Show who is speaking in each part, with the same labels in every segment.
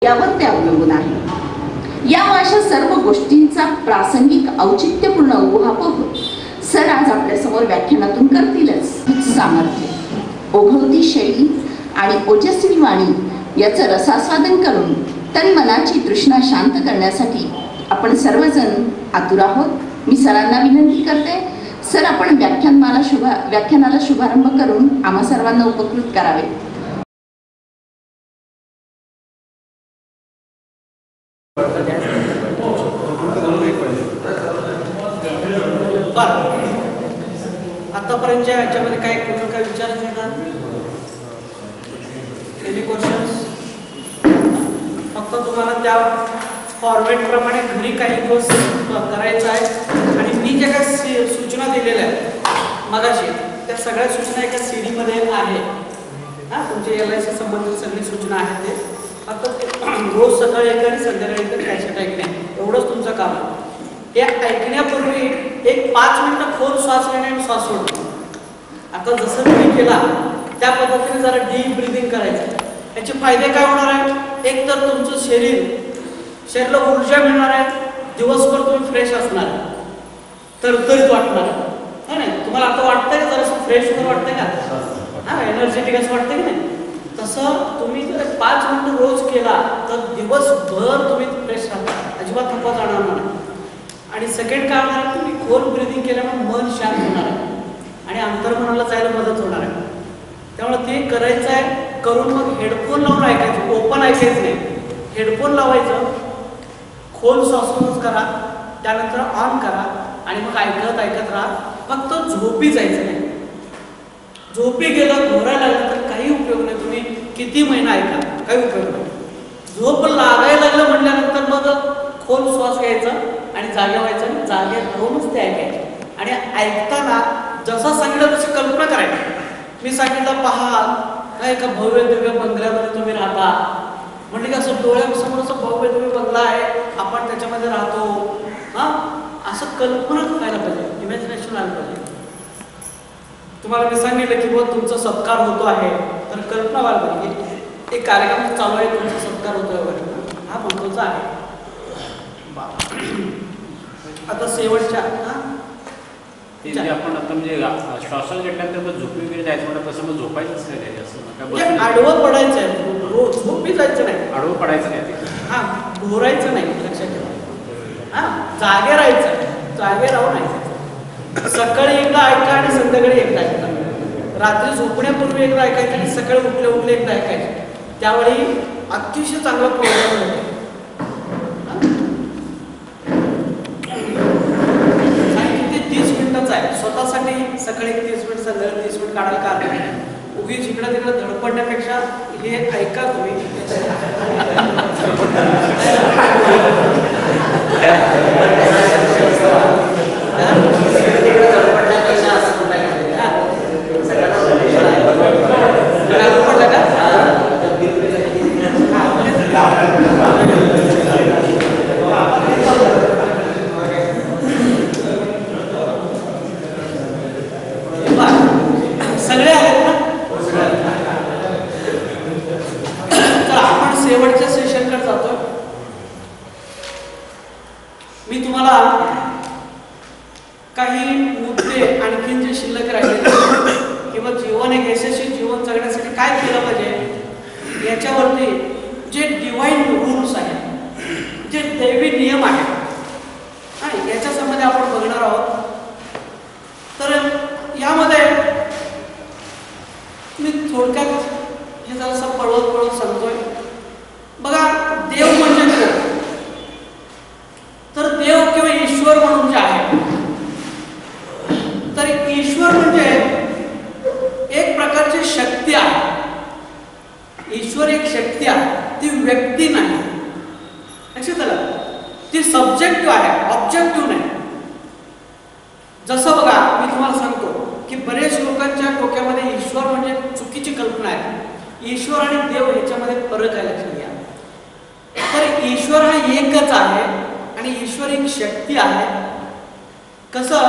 Speaker 1: यावर ते अवलंबून आहे। या अशा सर्व गोष्टींचा प्रासंगिक औचित्यपूर्ण उहापोह सर आज आपल्या समोर व्याख्यानातून करतीलच। सामर्थ्य, ओघवती शैली आणि ओजस्वी वाणी याचं रसास्वादन करून तन मनाची तृष्णा शांत करण्यासाठी आपण सर्वजण आतुर आहोत। मी सरांना विनंती करते, सर आपण व्याख्यानाला शुभारंभ करून आम्हा सर्वांना उपकृत करावे।
Speaker 2: आतापर्यंतच्या याच्यामध्ये काय विचारायचं आहे का? Any questions? फक्त तुम्हाला त्या फॉर्मॅट प्रमाणे घरी काही दिवस करायचं आहे आणि मी ज्या काही सूचना दिलेल्या आहेत मगाशी त्या सगळ्या सूचना एका CD मध्ये आहे। तुमचे LIC संबंधित सगळी सूचना आहेत ते फक्त रोज सकाळी एकदा आणि संध्याकाळी एकदा कॅसेट ऐकणे एवढंच तुमचं काम आहे। हे ऐकण्यापूर्वी एक 5 मिनिटं खोल श्वास घेणे आणि श्वास सोडणे। आता जसं तुम्ही केला त्या पद्धतीने जरा डीप ब्रीदिंग करायचं। याचे फायदे काय होणार आहेत? एक तर तुमचं शरीराला ऊर्जा मिळणार आहे, दिवसभर तुम्ही फ्रेश असणार, तरतरीत वाटणार आहे ना? तुम्हाला आता वाटतंय का जरासं फ्रेश वाटतंय का? एनर्जेटिक असं वाटतंय की नाही? तसं तुम्ही जर 5 मिनिटं रोज केला तर दिवसभर तुम्ही फ्रेश राहता, अजिबात थकवा जाणार नाही। आणि सेकंड काय होणार, तुम्ही खोल ब्रीदिंग केल्यामुळे मन शांत होणार आहे आणि अंतर्मनाला जायला मदत होणार आहे। त्यामुळे ते करायचं आहे। करून मग हेडफोन लावून ऐकायचं, ओपन ऐकायचं नाही, हेडफोन लावायचं, खोल श्वासोच्छ्वास करा, त्यानंतर ऑन करा आणि मग ऐकत राहा। फक्त झोपी जायचं नाही। झोपी गेलं घोरायला लागलं तर काही उपयोग नाही, तुम्ही किती महिना ऐका काही उपयोग नाही। झोप लागायला लागलं म्हटल्यानंतर मग खोल श्वास घ्यायचा आणि जागे व्हायचं आणि जागे राहूनच ते ऐकायचे। आणि ऐकताना जसं सांगितलं तशी कल्पना करायची। मी सांगितलं पहा एका भव्य दिव्य बंगल्यामध्ये तुम्ही राहता म्हणजे की असं डोळ्यासमोर असं भव्य दिव्य बंगला आहे, आपण त्याच्यामध्ये राहतो, असं कल्पना करायला पाहिजे, इमॅजिनेशन आलं पाहिजे। तुम्हाला मी सांगितलं की बुवा तुमचा सत्कार होतो आहे तर कल्पना व्हायला पाहिजे एक कार्यक्रम चालू आहे, तुमचा सत्कार होतोय वगैरे, हा महत्त्वाचा आहे। आता शेवटच्या
Speaker 3: आपण आता म्हणजे श्वासाला घेतल्यानंतर झोपी वगैरे जायचं म्हणतात तसं मग झोपायचंच नाही असं
Speaker 2: आडवं पडायचं आहे, रोज झोपी जायचं नाही,
Speaker 3: आडवं पडायचं नाही,
Speaker 2: घोरायचं नाही, लक्षात ठेवा। जागे राहायचं, जागे राहू नाही। सकाळी एकदा ऐका आणि संध्याकाळी एकदा ऐका, रात्री झोपण्यापूर्वी एकदा ऐकायचं आणि सकाळी उठले एकदा ऐकायचं, त्यावेळी अतिशय चांगला प्रोग्राम होतो। स्वतःसाठी सकाळी 30 मिनिट संध्याकाळी 30 मिनिट काढायला कारण नाही। उगीच इकडं तिकडं धडपडण्यापेक्षा हे ऐका तुम्ही। सगळे आहेत ना? तर आपण शेवटच्या सेशनकडे जातो। मी तुम्हाला काही मुद्दे आणखीन जे शिल्लक राहिले किंवा जीवन एक यशस्वी जीवन जगण्यासाठी काय केलं पाहिजे याच्यावरती जे डिवाइन रूल्स आहेत, जे दैवी नियम आहेत आणि याच्या संबंधी आपण बघणार आहोत। तर यामध्ये मी थोडक्यात हे जरासं पळवत सांगतोय। बघा, देव म्हणजे कोण? तर देव किंवा ईश्वर म्हणून जे आहे, तर ईश्वर म्हणजे एक प्रकारची शक्ती आहे। ईश्वर एक शक्ती आहे, ती व्यक्ती नाही, लक्षात आलं? ती सब्जेक्टिव्ह आहे, ऑब्जेक्टिव्ह नाही। जसं बघा मी तुम्हाला सांगतो की बरेच लोकांच्या डोक्यामध्ये ईश्वर म्हणजे चुकीची कल्पना आहे। ईश्वर आणि देव ह्याच्यामध्ये फरक आहे, लक्षात घ्या। तर ईश्वर हा एकच आहे आणि ईश्वर एक शक्ती आहे। कसं?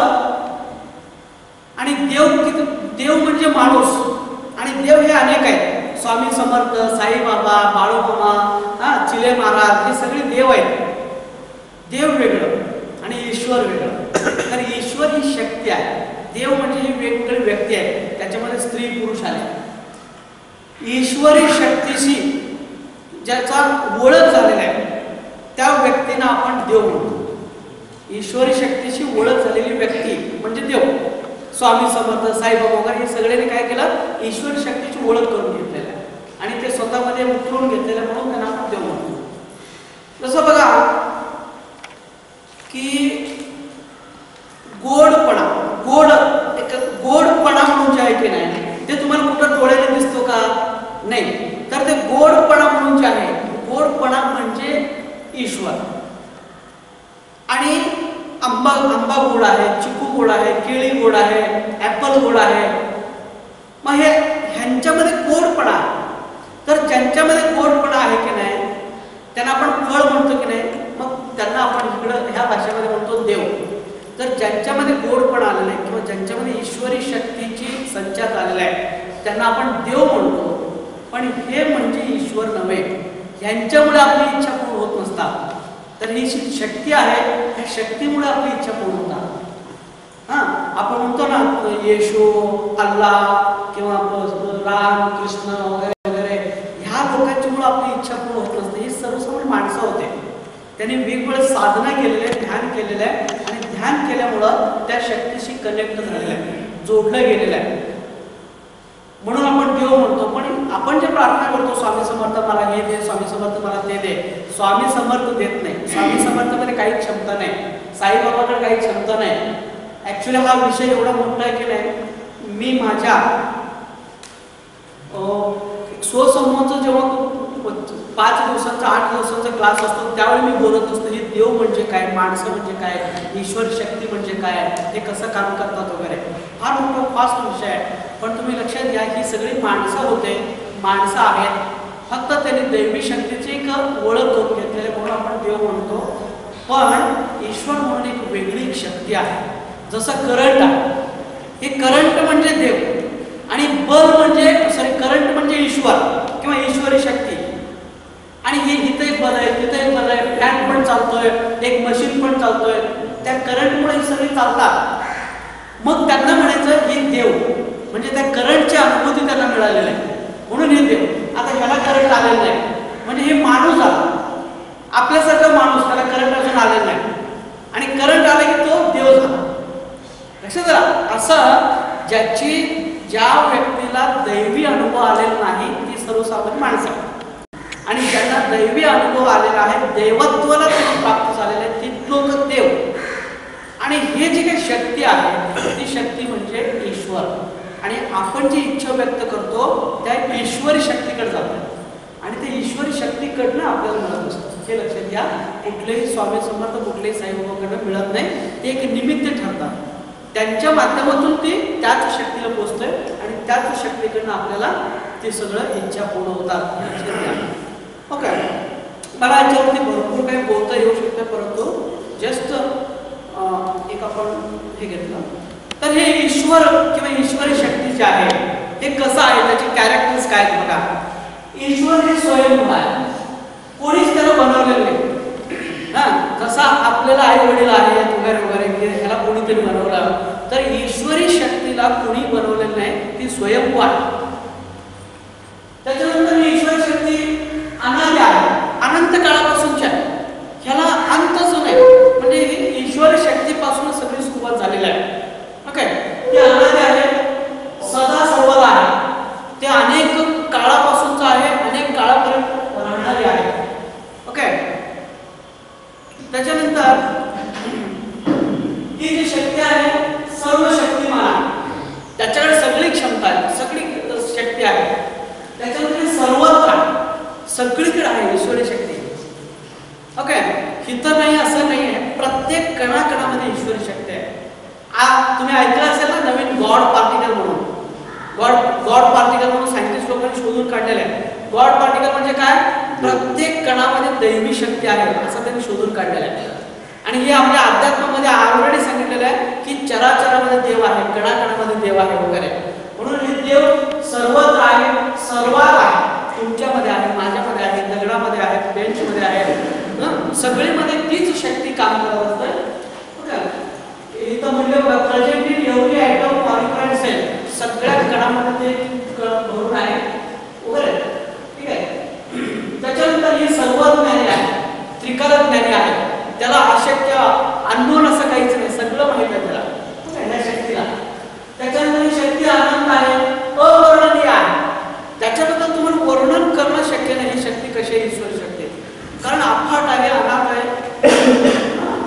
Speaker 2: आणि देव म्हणजे माणूस आणि देव हे अनेक आहेत। स्वामी समर्थ, साईबाबा, बाळूमामा, चिले महाराज हे सगळे देव आहेत. देव वेगळं आणि ईश्वर वेगळं. तर ईश्वर ही शक्ती आहे, देव म्हणजे ही वेगवेगळी व्यक्ती आहे, त्याच्यामध्ये स्त्री पुरुष आले. ईश्वरी शक्तीशी ज्याचा ओळख झालेला आहे त्या व्यक्तींना आपण देव म्हणतो. ईश्वरी शक्तीशी ओळख झालेली व्यक्ती म्हणजे देव. स्वामी समर्थ, साईबाबा वगैरे हे सगळ्यांनी काय केलं, ईश्वरी शक्तीची ओळख करून घेतलेलं आहे आणि ते स्वतःमध्ये उतरवून घेतलेलं म्हणून त्यांना आपण देव म्हणतो. जसं बघा की गोडपणा, गोडपणा म्हणून जे आहे की नाही ते तुम्हाला कुठं डोळ्याने दिसतो का? नाही. तर ते गोडपणा म्हणून जे आहे, गोडपणा म्हणजे ईश्वर. आणि आंबा गोड आहे, चिकू गोड आहे, केळी गोड आहे, ऍपल गोड आहे. मग हे ह्यांच्यामध्ये गोडपणा, तर ज्यांच्यामध्ये गोडपणा आहे की नाही त्यांना आपण फळ म्हणतो की नाही, मग त्यांना आपण इकडं ह्या भाषेमध्ये म्हणतो देव. तर ज्यांच्यामध्ये गोडपणा आलेला आहे किंवा ज्यांच्यामध्ये ईश्वरी शक्तीची संचार आलेला आहे त्यांना आपण देव म्हणतो. पण हे म्हणजे ईश्वर नव्हे, ह्यांच्यामुळे आपली इच्छा पूर्ण होत नसतात. तर ही शक्ती आहे, ह्या शक्तीमुळे आपली इच्छा पूर्ण होतात. आपण म्हणतो ना येशू, अल्लाह किंवा राम, कृष्ण वगैरे वगैरे, ह्या लोकांच्यामुळे आपली इच्छा पूर्ण होत नसते. ही सर्वसामान्य माणसं होते, त्यांनी वेगवेगळ्या साधना केलेल्या आहे, ध्यान केलेलं आहे आणि ध्यान केल्यामुळं त्या शक्तीशी कनेक्ट झालेलं आहे, जोडलं गेलेलं आहे. म्हणून आपण देव म्हणतो. पण आपण जे प्रार्थना करतो, स्वामी समर्थ मला हे दे, स्वामी समर्थ मला ते दे, स्वामी समर्थ देत नाही. स्वामी समर्थामध्ये काही क्षमता नाही, साईबाबाकडे काही क्षमता नाही. ऍक्च्युली हा विषय एवढा मोठा आहे की नाही, मी माझ्या स्वसमूहाचं जेव्हा 5 दिवसांचा 8 दिवसांचा क्लास असतो त्यावेळी मी बोलत असतो, हे देव म्हणजे काय, माणसं म्हणजे काय, ईश्वर शक्ती म्हणजे काय, हे कसं काम करतात वगैरे. फार मोठा फास्ट विषय आहे. पण तुम्ही लक्षात घ्या, ही सगळी माणसं होते, माणसं आहेत, फक्त त्यांनी दैवी शक्तीची एक ओळख करून घेतलेली म्हणून आपण देव म्हणतो. पण ईश्वर म्हणून एक वेगळी शक्ती आहे. जसं करंट आहे, हे करंट म्हणजे देव आणि बल म्हणजे करंट म्हणजे ईश्वर किंवा ईश्वरी शक्ती. आणि हे इथं एक बल आहे, तिथं एक बल आहे, फॅन पण चालतोय, एक मशीन पण चालतोय, त्या करंटमुळे हे सगळे चालतात. मग त्यांना म्हणायचं हे देव, म्हणजे त्या करंटची अनुभूती त्यांना मिळालेली आहे म्हणून हे देव. आता ह्याला करंट आलेलं नाही म्हणजे हे माणूस आला, आपल्यासारखा माणूस, त्याला करंट अजून आलेला नाही आणि करंट आले की तो देव झाला. लक्षात आला. असं ज्या व्यक्तीला दैवी अनुभव आलेला नाही ती सर्वसामान्य माणसं, आणि ज्यांना दैवी अनुभव आलेला आहे, दैवत्वाला प्राप्त झालेला आहे, ती लोक देव. आणि हे जी काही शक्ती आहे ती शक्ती म्हणजे ईश्वर. आणि आपण जी इच्छा व्यक्त करतो त्या ईश्वरी शक्तीकडे जातो आणि त्या ईश्वरी शक्तीकडनं आपल्याला मिळत असतं. हे लक्षात घ्या, कुठलेही स्वामी समर्थ, कुठलेही साईबाबाकडनं मिळत नाही, ते एक निमित्त ठरतात. त्यांच्या माध्यमातून ते त्याच शक्तीला पोचतोय आणि त्याच शक्तीकडनं आपल्याला ते सगळं इच्छा पूर्ण होतात. ओके, मला याच्यावरती भरपूर काही बोलता येऊ शकतं, परंतु जस्ट एक आपण हे घेतलं तर हे ईश्वर किंवा ईश्वरी शक्ती जे आहे हे कसं आहे, त्याचे कॅरेक्टर्स काय आहेत बघा. ईश्वर हे स्वयंभू आहे, कोणीच त्याला बनवलेलं नाही. जसा आपल्याला आई वडील आहेत वगैरे वगैरे, ह्याला कोणीतरी बनवलं, तर ईश्वरी शक्तीला कोणी बनवलेलं नाही, ती स्वयंभू आहे. त्याच्यानंतर ईश्वरी शक्ती अनादी आहे, अनंत काळापासूनची आहे, ह्याला अंतच नाही. म्हणजे ईश्वरी शक्तीपासून सगळी सुरुवात झालेली आहे. ओके, ते अनादी आहे, सदा सर्वदा आहे, ते अनेक काळापासूनचं आहे, अनेक काळापर्यंत राहणारी आहे. ओके, त्याच्यानंतर ही जी शक्ती आहे सर्व शक्तिमान आहे, त्याच्याकडे सगळी क्षमता आहे, सगळी शक्ती आहे. त्याच्यामध्ये सर्वत्र सगळीकडे आहे ईश्वरी शक्ती. ओके, इथं नाही असं नाही आहे, प्रत्येक कणाकणामध्ये ईश्वरी शक्ती आहे. तुम्ही ऐकलं असेल ना नवीन गॉड पार्टिकल म्हणून, गॉड पार्टिकल म्हणून सायंटिस्ट लोकांनी शोधून काढलेलं आहे. गॉड पार्टिकल म्हणजे काय, प्रत्येक कणामध्ये दैवी शक्ती आहे असं त्यांनी शोधून काढलेलं आहे. आणि हे आपल्या अध्यात्मामध्ये ऑलरेडी सांगितलेलं आहे की चराचरामध्ये देव आहे, कणाकणामध्ये देव आहे वगैरे. म्हणून हे देव सर्वत्र आहे, सर्वात आहे. तुमच्यामध्ये आहे, माझ्यामध्ये आहे, दगडामध्ये आहे, बेंचमध्ये आहे, सगळीमध्ये तीच शक्ती काम करत असते. इथं म्हणजे present in every item molecular cell, सगळ्या कणामध्ये ते भरून आहे वगैरे. ठीक आहे. त्याच्यानंतर ही सर्वज्ञानी आहे, त्रिकालज्ञानी आहे. त्याला अशक्य अननोन असं काहीच नाही, सगळं माहित आहे त्याला. ह्या शक्तीला. त्याच्यानंतर ही शक्ती आनंद आहे, अवर्णनीय आहे. त्याच्याबद्दल तुम्हाला वर्णन करणं शक्य नाही. ही शक्ती कशी आहे ईश्वर शक्ती, कारण अफाट आहे, अनाथ आहे,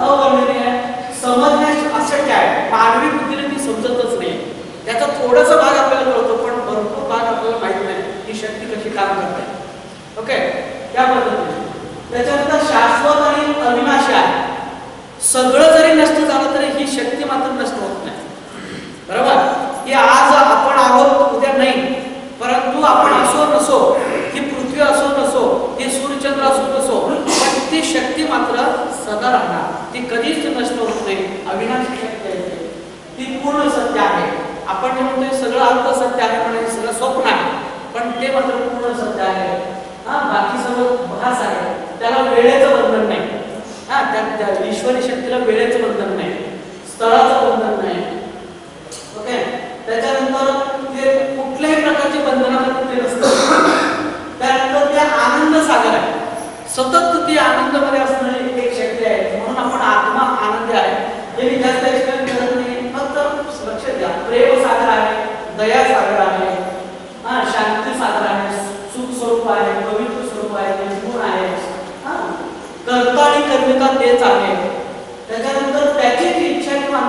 Speaker 2: अवर्णनीय आहे, समजण्यास अशक्य आहे. मानवी बुद्धीने ती समजतच नाही. त्याचा थोडासा भाग आपल्याला कळतो, पण भरपूर भाग आपल्याला माहित नाही ही शक्ती कशी काम करते. ओके, त्या पद्धतीने. त्याच्यानंतर शाश्वत आणि अविनाशी आहे. सगळं जरी नष्ट झालं तरी ही शक्ती मात्र नष्ट होत नाही. बरोबर. की आज आपण आहोत, उद्या नाही, परंतु आपण असो नसो, ही पृथ्वी असो नसो, हे सूर्यचंद्र असो नसो, पण ती शक्ती मात्र सदा राहणार. ती कधीच नष्ट होत नाही. अविनाशी शक्ती आहे, ती पूर्ण सत्य आहे. आपण जे म्हणतोय सगळं अर्थ सत्य आहे, म्हणजे सगळं स्वप्न आहे, पण ते मात्र पूर्ण सत्य आहे. बाकी सगळं भास आहे. त्याला वेळेचं बंधन नाही. त्या ईश्वरी शक्तीला वेळेचं बंधन नाही, स्थळाचं बंधन नाही. ओके. त्याच्यानंतर ते कुठल्याही प्रकारचे बंधनामध्ये नसतं. त्यानंतर ते आनंद सागर आहे. सतत ती आनंदामध्ये असणारी एक शक्ती आहे. म्हणून आपण आत्मा आनंदी आहे. हे मी जास्त एक्सप्लेन करत नाही, फक्त लक्ष द्या. प्रेम सागर आहे, दया सागर आहे, शांती सागर आहे, सुख स्वरूप आहे, पवित्र स्वरूप आहे, निर्गुण आहे. कर्ता आणि कर्मिता तेच आहे. त्याच्यानंतर त्याची जी इच्छा किंवा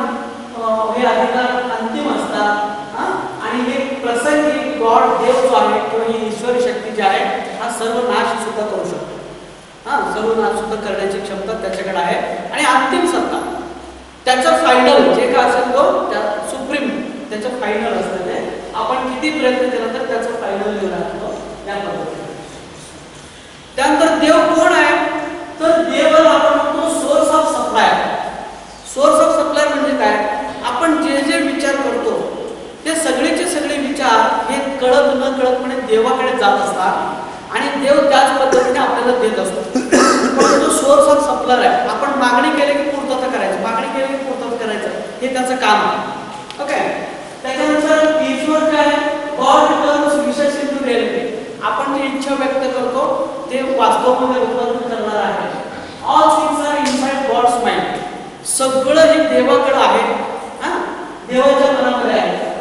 Speaker 2: हे अधिकार अंतिम असतात. आणि हे प्रसंगी गॉड देव जो आहे किंवा ही ईश्वरी शक्ती जी आहे, हा सर्व नाश सुद्धा करू शकतो. सर्व नाश सुद्धा करण्याची क्षमता त्याच्याकडे आहे. आणि अंतिम सत्ता, त्याचा फायनल जे काय असेल तो त्या सुप्रीम, त्याचं फायनल असतं. ते आपण किती प्रयत्न केला तर त्याचं फायनल येऊन राहतो या पद्धतीने. त्यानंतर देव कोण आहे, तर देवाला आपण म्हणतो source of supply. Source of supply म्हणजे काय, आपण जे जे विचार करतो ते सगळेचे सगळे विचार हे कळत न कळतपणे देवाकडे जात असतात आणि देव त्याच पद्धतीने आपल्याला देत असतो. पण तो सोर्स ऑफ सप्लायर आहे. आपण मागणी केली की पूर्तता करायची, मागणी केली की पूर्तता करायचं, हे त्याचं काम आहे. ओके. त्याच्यानंतर ईश्वर काय, गॉड टर्न्स विशेष इंटू रिअलिटी. आपण जी इच्छा व्यक्त करतो ते वास्तवामध्ये रूपांतर करणार आहे. All things are inside God's mind. सगळं हे देवाकडे आहे, देवाच्या मनामध्ये आहे.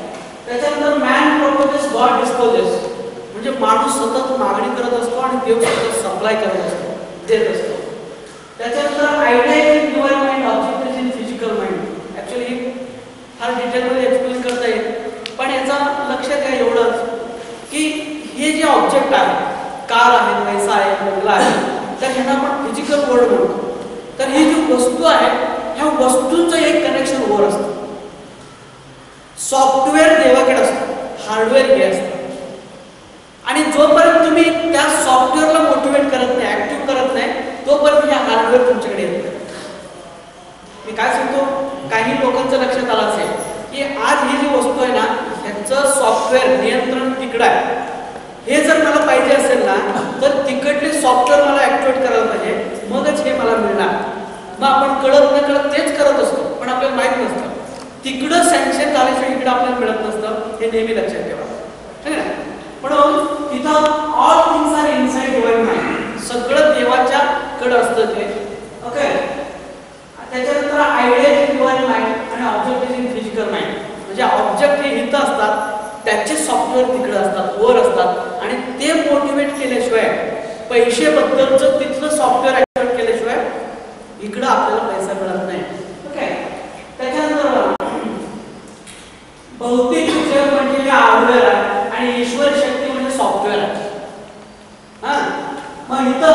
Speaker 2: त्याच्यानंतर मॅन प्रोपोजेस, गॉड डिस्पोजेस. म्हणजे माणूस सतत मागणी करत असतो आणि देव सतत सप्लाय करत असतो, देत असतो. त्याच्यानंतर idea is divine mind, object is in physical mind. Actually फार डिटेलमध्ये एक्सप्लेन करता येईल, पण याचा लक्षात घ्या एवढंच की हे जे ऑब्जेक्ट आहे, कार आहे, पैसा आहे, बंगला आहे, तर ह्यांना आपण फिजिकल वर्ल्ड म्हणतो. तर ही जी वस्तू आहे, ह्या वस्तूंचं एक कनेक्शन वर असतं. सॉफ्टवेअर देवाकडे असतं, हार्डवेअर हे असतं. आणि जोपर्यंत तुम्ही त्या सॉफ्टवेअरला मोटिवेट करत नाही, ऍक्टिव्ह करत नाही, तोपर्यंत हे हार्डवेअर तुमच्याकडे येत नाही. मी काय सांगतो, काही लोकांचं लक्षात आलं असेल की आज ही जी वस्तू आहे ना, ह्याचं सॉफ्टवेअर नियंत्रण तिकडं आहे. हे जर मला पाहिजे असेल ना, तर तिकडले सॉफ्टवेअर मला ऍक्टिवेट करायला पाहिजे, मगच हे मला मिळणार. मग आपण कळत न कळत तेच करत असतो, पण आपल्याला माहित नसतं. तिकडं सँक्शन झाल्याशिवाय इकडं आपल्याला मिळत नसतं, हे नेहमी लक्षात ठेवा. ठीक आहे. म्हणून तिथं all things are inside divine mind. सगळं देवाच्या कडे असतं ते. ओके. त्याच्यानंतर आयडिया इज डिवाइन माइंड आणि object is in physical mind. म्हणजे ऑब्जेक्ट हे इथं असतात, त्याचे सॉफ्टवेअर तिकडे असतात, वर असतात, आणि ते मोटिवेट केल्याशिवाय, पैशाबद्दलचं तिथलं सॉफ्टवेअर ऍक्टिवेट केल्याशिवाय इकडं आपल्याला पैसा मिळत नाही. ओके. त्याच्यानंतर भौतिक जग म्हणजे हार्डवेअर आहे आणि ईश्वर शक्ती म्हणजे सॉफ्टवेअर आहे. मग इथं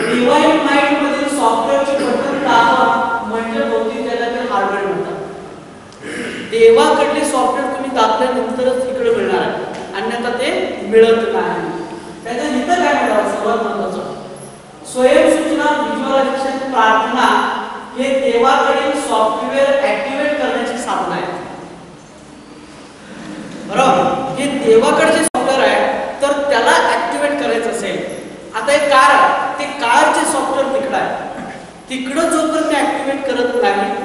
Speaker 2: डिवाइन माइंड मधील सॉफ्टवेअरची बटन दाबा म्हणजे भौतिक जगातील हार्डवेअर म्हणतात. देवाकडले सॉफ्टवेअर तुम्ही दाबल्यानंतरच इकडे मिळणार आहे, अन्यथा ते मिळत नाही. त्याच्या इथं काय मिळालं, सर्वात महत्वाचं स्वयंसूचना, व्हिज्युअलायझेशन, प्रार्थना हे देवाकडील सॉफ्टवेअर ऍक्टिवेट करण्याची साधन आहे. बरोबर. हे देवाकडे जे सॉफ्टवेअर आहे तर त्याला ऍक्टिव्हेट करायचं असेल, आता एक कार आहे, ते कारचे सॉफ्टवेअर तिकडं आहे, तिकडं जोपर्यंत ऍक्टिव्हेट करत नाही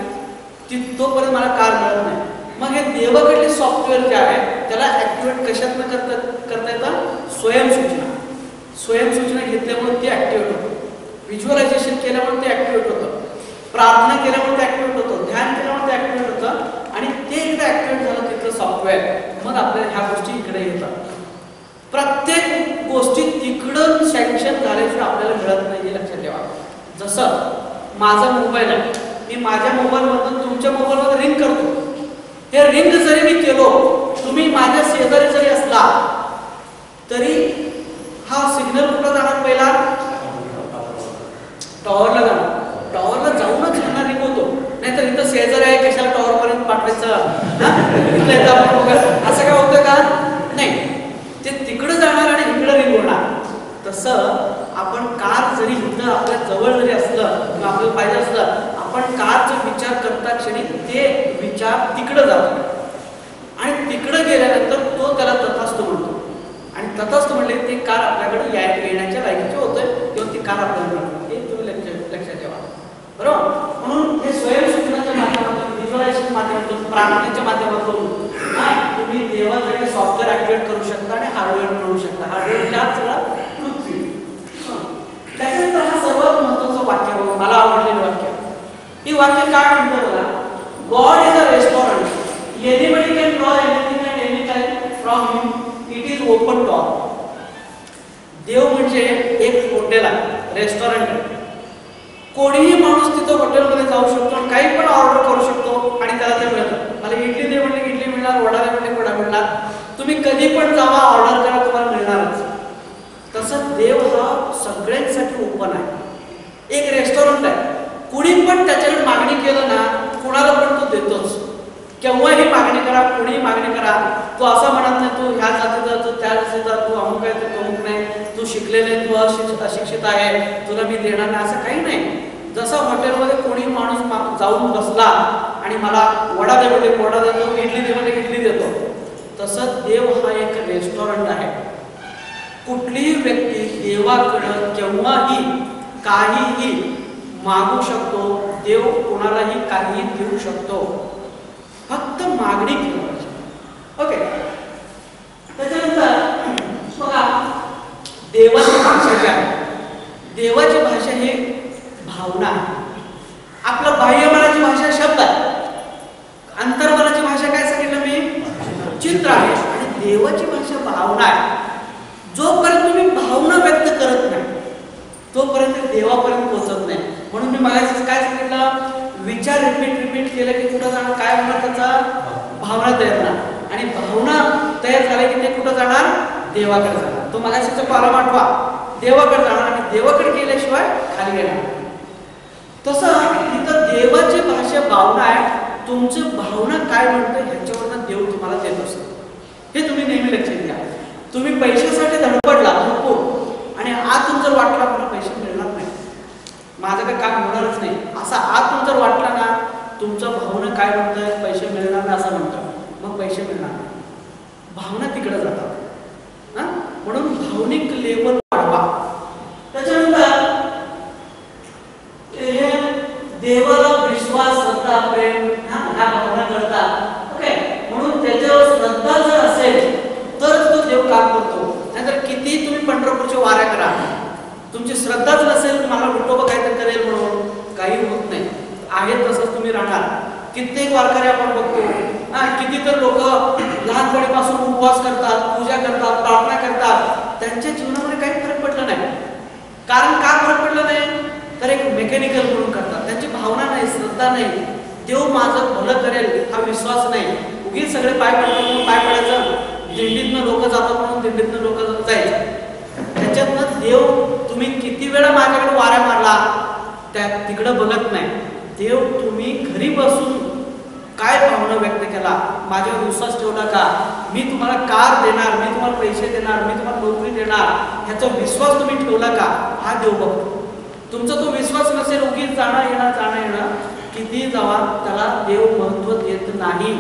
Speaker 2: तोपर्यंत मला कार मिळत नाही. मग हे देवाकडले सॉफ्टवेअर जे आहे त्याला ऍक्टिव्हेट कशातनं करता येतं? स्वयंसूचना घेतल्यामुळे ते ऍक्टिव्हेट होतं, व्हिज्युअलायझेशन केल्यामुळे ते ऍक्टिव्हेट होतं, प्रार्थना केल्यामुळे ते ऍक्टिव्हेट होतं, ध्यान केल्यामुळे ते ऍक्टिव्हेट होतं आणि ते एकदा ऍक्टिव्हेट झालं तिथलं सॉफ्टवेअर मग आपल्याला ह्या गोष्टी इकडे येतात. प्रत्येक गोष्टी तिकडं सँक्शन झाल्याशिवाय आपल्याला मिळत नाही हे लक्षात ठेवा. जसं माझा मोबाईल आहे, मी माझ्या मोबाईलमधून तुमच्या मोबाईलमध्ये रिंग करतो, हे रिंग जरी मी केलो, तुम्ही माझ्या शेजारी जरी असला तरी हा सिग्नल कुठं जाणार? पहिला टॉवरला जाणार, टॉवरला जाऊनच ह्यांना रिंग होतो. नाहीतर इथं शेजारी आहे कशाला टॉवर पर्यंत पाठवायचं, असं काय होतं का? नाही, ते तिकडं जाणार आणि इकडं रिंग होणार. तसं आपण कार जरी इथं आपल्या जवळ जरी असलं किंवा आपल्याला पाहिजे असलं, आपण कारचा विचार करता क्षणी ते विचार तिकडं जातो आणि तिकडं गेल्यानंतर तो त्याला तथास्तु म्हणतो आणि तथास्तु म्हणले ते कार आपल्याकडे येण्याच्या लायकीचे होतंय किंवा ती कार आपल्याला मिळते. हे तुम्ही लक्षात ठेवा, बरोबर? म्हणून हे स्वयंसूचनाच्या माध्यमातून, व्हिज्युअलायझेशन माध्यमातून, प्रार्थनेच्या माध्यमातून तुम्ही देवाकडे सॉफ्टवेअर ऍक्टिव्हेट करू शकता आणि हार्डवेअर मिळवू शकता. हार्डवेअर सगळा पृथ्वी. त्याच्यानंतर हा सर्वात महत्वाचं वाक्य बघा, मला आवडलेलं वाक्य. ही वाक्य काय म्हणतं बघा, God is a restaurant, anybody can draw anything and any time from him, it is open to all. देव म्हणजे एक हॉटेल आहे, रेस्टॉरंट आहे. कोणीही माणूस तिथं हॉटेलमध्ये जाऊ शकतो, काही पण ऑर्डर करू शकतो आणि त्याला ते मिळतं. मला इडली दे म्हणले इडली मिळणार, वडा दे म्हणले वडा मिळणार. तुम्ही कधी पण जावा, ऑर्डर करा, तुम्हाला मिळणारच. तसं देव हा सगळ्यांसाठी ओपन आहे, एक रेस्टॉरंट आहे. कुणी पण त्याच्याकडे मागणी केलं ना, कुणाला पण तो देतोच. केव्हाही मागणी करा, कुणीही मागणी करा. तो असं म्हणत नाही तू ह्या जातीचा, तू त्या जातीचा, तू अमुक आहे, तू अमुक नाही, तू शिकलेले, तू अशिक्षित आहे, तुला मी देणार नाही, असं काही नाही. जसं हॉटेलमध्ये कोणी माणूस जाऊन बसला आणि मला वडा दे म्हणजे वडा देतो, इडली दे म्हणजे इडली देतो, तसं देव हा एक रेस्टॉरंट आहे. कुठलीही व्यक्ती देवाकडं केव्हाही काहीही मागू शकतो, देव कोणालाही काहीही देऊ शकतो, फक्त मागणी केली पाहिजे. ओके, त्याच्यानंतर बघा देवाची भाषा जी आहे, देवाची भाषा ही भावना आहे. आपलं बाह्यमनाची भाषा शब्द आहे, अंतर्मनाची भाषा काय सांगितलं मी? चित्र आहे. आणि देवाची भाषा भावना आहे. जोपर्यंत तुम्ही भावना व्यक्त करत नाही तोपर्यंत देवापर्यंत पोहोचत नाही. म्हणून मी मागायचं काय सांगितलं, विचार रिपीट केलं की कुठं जाणार? काय होणार? त्याचा भावना तयार होणार आणि भावना तयार झाल्या की ते कुठं जाणार? देवाकडे जाणार. तो मागायचा पारा माठवा, देवाकडे जाणार आणि देवाकडे गेल्याशिवाय खाली येणार. तसं इथं देवाची भाषा भावना आहे. तुमची भावना काय म्हणते ह्याच्यावरनं देव तुम्हाला देत असतो, हे तुम्ही नेहमी लक्षात घ्या. तुम्ही पैशासाठी धडपडला भरपूर आणि आतून जर वाटला मला पैसे मिळणार नाही, माझं काय काम होणारच नाही, असा आतून जर वाटला ना, तुमचं भावना काय म्हणतंय? पैसे मिळणार नाही असं म्हणतं, मग पैसे मिळणार नाही. भावना तिकडे जातात ना. म्हणून भावनिक लेवल वाढवा. त्याच्यानंतर देवाला विश्वास, श्रद्धा, प्रेम ह्या भावना करतात. ओके, म्हणून त्याच्यावर श्रद्धा जर असेल तरच तो देव काम करतो. नाहीतर किती तुम्ही पंढरपूरच्या वाऱ्या करा, तुमची श्रद्धाच नसेल, मला विठोबा काहीतरी करेल म्हणून, काही होत नाही. आहे तसंच तुम्ही राहणार. कित्येक वारकरी आपण बघतो, किती तर लोक लहानपणीपासून उपवास करतात, पूजा करतात, प्रार्थना करतात, त्यांच्या जीवनामध्ये काही फरक पडला नाही. कारण का फरक पडला नाही? तर एक मेकॅनिकल म्हणून करतात. त्यांची भावना नाही, श्रद्धा नाही, देव माझं भलं करेल हा विश्वास नाही. उगीच सगळे पाय पडतात म्हणून पाय पडायचं, दिंडीतनं लोक जातात म्हणून दिंडीतनं लोक जायचं. त्याच्यातनं देव तुम्ही किती वेळा माझ्याकडे वाऱ्या मारला त्या तिकडं बघत नाही. देव तुम्ही घरी बसून काय भावना व्यक्त केला, माझ्यावर विश्वास ठेवला का, मी तुम्हाला कार देणार, मी तुम्हाला पैसे देणार, मी तुम्हाला नोकरी देणार, ह्याचा विश्वास तुम्ही ठेवला का, हा देव बघतो. तुमचा तो विश्वास नसेल, उगीच जाणं येणं किती जावा, त्याला देव महत्व देत नाही.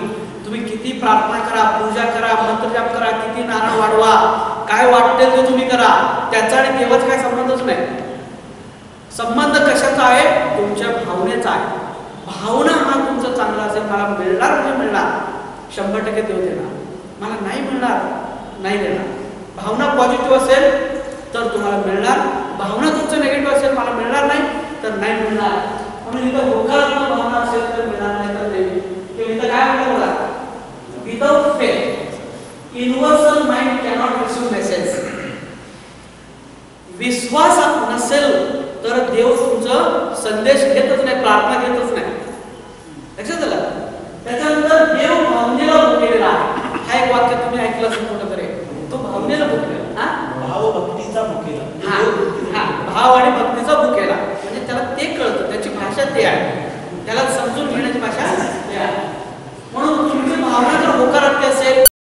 Speaker 2: तुम्ही किती प्रार्थना करा, पूजा करा, मंत्रजाप करा, किती नारळ वाढवा, काय वाटते ते तुम्ही करा, त्याचा आणि देवाचा काय संबंधच नाही. संबंध कशाचा आहे? तुमच्या भावनेचा आहे. भावना हा तुमचा चांगला असेल, मला मिळणार म्हणजे मिळणार, 100% देव देणार, मला नाही मिळणार नाही देणार. भावना पॉझिटिव्ह असेल तर तुम्हाला मिळणार, भावना तुमचं निगेटिव्ह असेल, मला मिळणार नाही तर नाही मिळणार. म्हणून इथं होकारात्मक भावना असेल तर मिळणार नाही तर नाही. किंवा इथं काय म्हणलं बघा, without faith universal mind cannot receive message. विश्वास नसेल तर देव तुमचं संदेश घेतच नाही, प्रार्थना घेतच नाही. लक्षात आलं? त्याच्यानंतर देव भावनेला भुकेलेला आहे. हा एक वाक्य तुम्ही ऐकलं असेल कुठेतरी, तो भावनेला भुकेला.
Speaker 4: भाव भक्तीचा भुकेला.
Speaker 2: भाव आणि भक्तीचा भुकेला म्हणजे त्याला ते कळतं, त्याची भाषा ते आहे, त्याला समजून घेण्याची भाषा ते आहे. म्हणून तुमची भावना जर होकारार्थी असेल